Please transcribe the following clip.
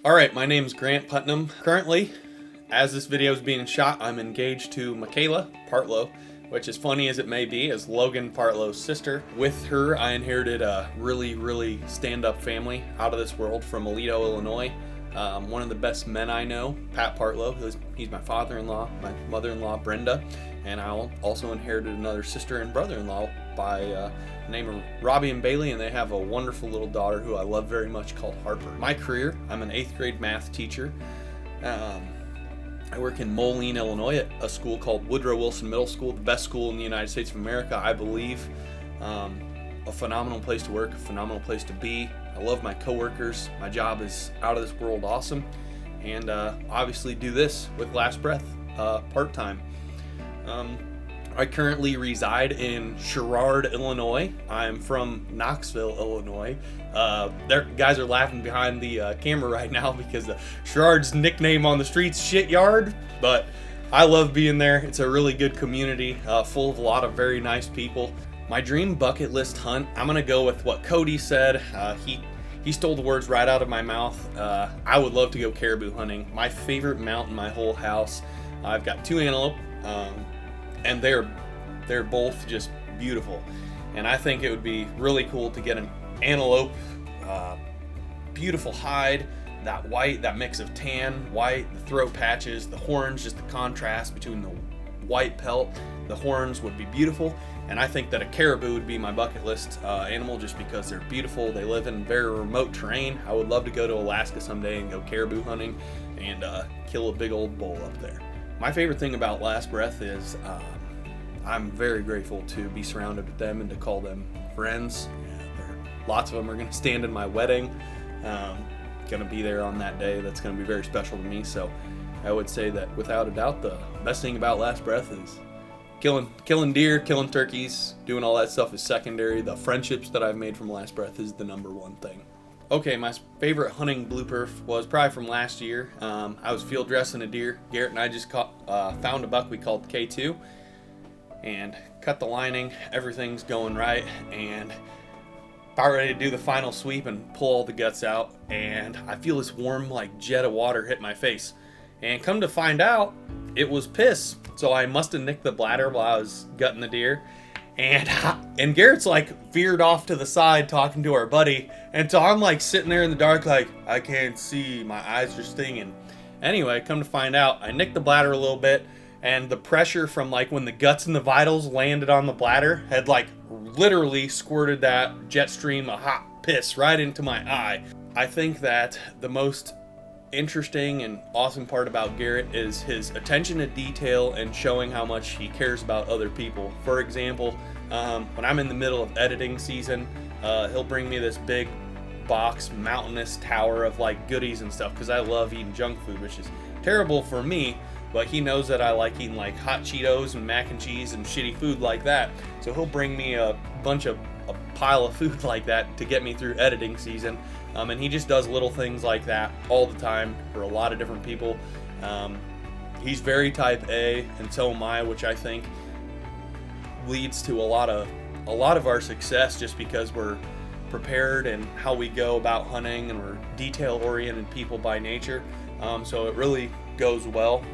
Alright, my name's Grant Putnam. Currently, as this video is being shot, I'm engaged to Michaela Partlow, which, as funny as it may be, is Logan Partlow's sister. With her, I inherited a really stand-up family out of this world from Aledo, Illinois. One of the best men I know, Pat Partlow, he's my father-in-law, my mother-in-law, Brenda, and I also inherited another sister and brother-in-law by the name of Robbie and Bailey, and they have a wonderful little daughter who I love very much called Harper. My career, I'm an 8th grade math teacher. I work in Moline, Illinois at a school called Woodrow Wilson Middle School, the best school in the United States of America, I believe. A phenomenal place to work, a phenomenal place to be. I love my coworkers. My job is out of this world awesome. And obviously do this with Last Breath part-time. I currently reside in Sherrard, Illinois. I'm from Knoxville, Illinois. Guys are laughing behind the camera right now because Sherrard's nickname on the street's Shit Yard, but I love being there. It's a really good community, full of a lot of very nice people. My dream bucket list hunt, I'm gonna go with what Cody said. He stole the words right out of my mouth. I would love to go caribou hunting. My favorite mount in my whole house. I've got 2 antelope. And they're both just beautiful, and I think it would be really cool to get an antelope, beautiful hide, that white, that mix of tan, white, the throat patches, the horns, just the contrast between the white pelt, the horns would be beautiful. And I think that a caribou would be my bucket list animal just because they're beautiful. They live in very remote terrain. I would love to go to Alaska someday and go caribou hunting and kill a big old bull up there. My favorite thing about Last Breath is I'm very grateful to be surrounded with them and to call them friends. Lots of them are going to stand in my wedding. Going to be there on that day. That's going to be very special to me. So I would say that without a doubt, the best thing about Last Breath is killing deer, killing turkeys, doing all that stuff is secondary. The friendships that I've made from Last Breath is the number one thing. Okay, my favorite hunting blooper was probably from last year. I was field dressing a deer. Garrett and I just found a buck we called K2 and cut the lining. Everything's going right, and about ready to do the final sweep and pull all the guts out, and I feel this warm like jet of water hit my face, and come to find out it was piss. So I must have nicked the bladder while I was gutting the deer. And Garrett's like veered off to the side talking to our buddy, and so I'm like sitting there in the dark like I can't see, my eyes are stinging. Anyway, come to find out I nicked the bladder a little bit, and the pressure from like when the guts and the vitals landed on the bladder had like literally squirted that jet stream of hot piss right into my eye. I think that the most interesting and awesome part about Garrett is his attention to detail and showing how much he cares about other people. For example, when I'm in the middle of editing season, he'll bring me this big box mountainous tower of like goodies and stuff because I love eating junk food, which is terrible for me, but he knows that I like eating like hot Cheetos and mac and cheese and shitty food like that, so he'll bring me a pile of food like that to get me through editing season. And he just does little things like that all the time for a lot of different people. He's very type A, and so am I, which I think leads to a lot of our success just because we're prepared and how we go about hunting, and we're detail-oriented people by nature. So it really goes well.